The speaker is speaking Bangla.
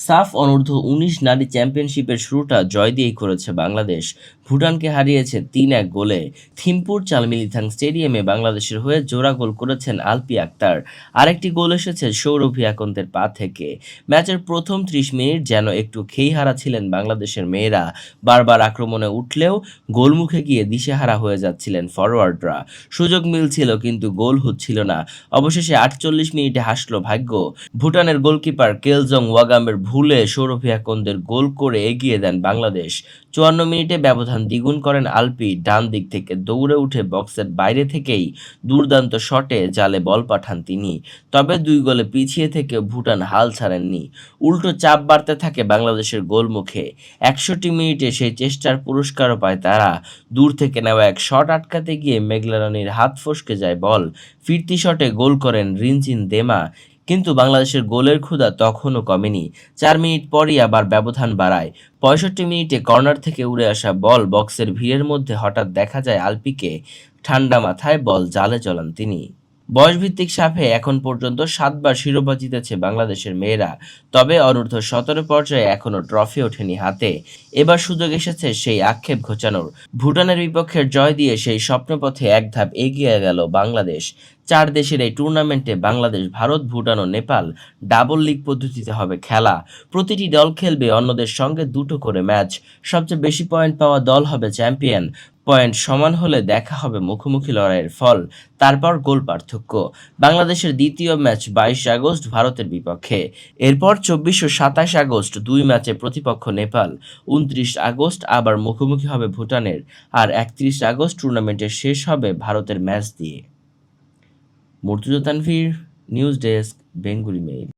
সাফ অনূর্ধ্ব-১৯ নারী চ্যাম্পিয়নশিপের শুরুটা জয় দিয়েই করেছে বাংলাদেশ। ভুটানকে হারিয়েছে ৩-১ গোলে। থিম্পুর চালমিলিথাং স্টেডিয়ামে বাংলাদেশের হয়ে জোড়া গোল করেছেন আলপি আক্তার। আরেকটি গোল এসেছে সৌরভী আকন্দের পা থেকে। ম্যাচের প্রথম ৩০ মিনিট যেন একটু খেইহারা ছিলেন বাংলাদেশের মেয়েরা। বারবার আক্রমণে উঠলেও গোলমুখে গিয়ে দিশেহারা হয়ে যাচ্ছিলেন ফরোয়ার্ডরা। সুযোগ মিলছিল কিন্তু গোল হচ্ছিল না। অবশেষে ৪৮ মিনিটে হাসল ভাগ্য। ভুটানের গোলকিপার কেলজং ওয়াগামের ভুলে সৌরভী আকন্দের গোল করে এগিয়ে দেন বাংলাদেশ। ৫৪ মিনিটে ব্যবধান দ্বিগুণ করেন আলপি। ডান দিক থেকে দৌড়ে উঠে বক্সের বাইরে থেকেই দুর্দান্ত শটে জালে বল পাঠান তিনি। তবে ২ গোলে পিছিয়ে থেকে ভুটান হাল ছাড়েননি। উল্টো চাপ বাড়তে থাকে বাংলাদেশের গোলমুখে। ৬১ মিনিটে সেই চেষ্টার পুরস্কারও পায় তারা। দূর থেকে নেওয়া এক শট আটকাতে গিয়ে মেঘলা রানীর হাত ফসকে যায় বল। ফিরতি শটে গোল করেন রিনচিন দেমা। কিন্তু বাংলাদেশের গোলের ক্ষুধা তখনও কমেনি। ৪ মিনিট পরই আবার ব্যবধান বাড়ায়। ৬৫ মিনিটে কর্নার থেকে উড়ে আসা বল বক্সের ভিড়ের মধ্যে হঠাৎ দেখা যায় আলপিকে। ঠান্ডা মাথায় বল জালে জড়ান তিনি। বয়সভিত্তিক সাফে এখন পর্যন্ত ৭ বার শিরোপা জিতেছে বাংলাদেশের মেয়েরা। তবে অনূর্ধ্ব-১৭ পর্যায়ে এখনও ট্রফি ওঠেনি হাতে। এবার সুযোগ এসেছে সেই আক্ষেপ ঘোচানোর। ভুটানের বিপক্ষে জয় দিয়ে সেই স্বপ্নপথে এক ধাপ এগিয়ে গেল বাংলাদেশ। ৪ দেশের এই টুর্নামেন্টে বাংলাদেশ, ভারত, ভুটান ও নেপাল ডাবল লিগ পদ্ধতিতে হবে খেলা। প্রতিটি দল খেলবে অন্যদের সঙ্গে দুটো করে ম্যাচ। সবচেয়ে বেশি পয়েন্ট পাওয়া দল হবে চ্যাম্পিয়ন। পয়েন্ট সমান হলে দেখা হবে মুখোমুখি লড়াইয়ের ফল, তারপর গোল পার্থক্য। বাংলাদেশের দ্বিতীয় ম্যাচ ২২ আগস্ট ভারতের বিপক্ষে। এরপর ২৪ ও ২৭ আগস্ট ২ ম্যাচে প্রতিপক্ষ নেপাল। ২৯ আগস্ট আবার মুখোমুখি হবে ভুটানের। আর ৩১ আগস্ট টুর্নামেন্টের শেষ হবে ভারতের ম্যাচ দিয়ে। Murtuza Tanvir, news desk, Bengali mail.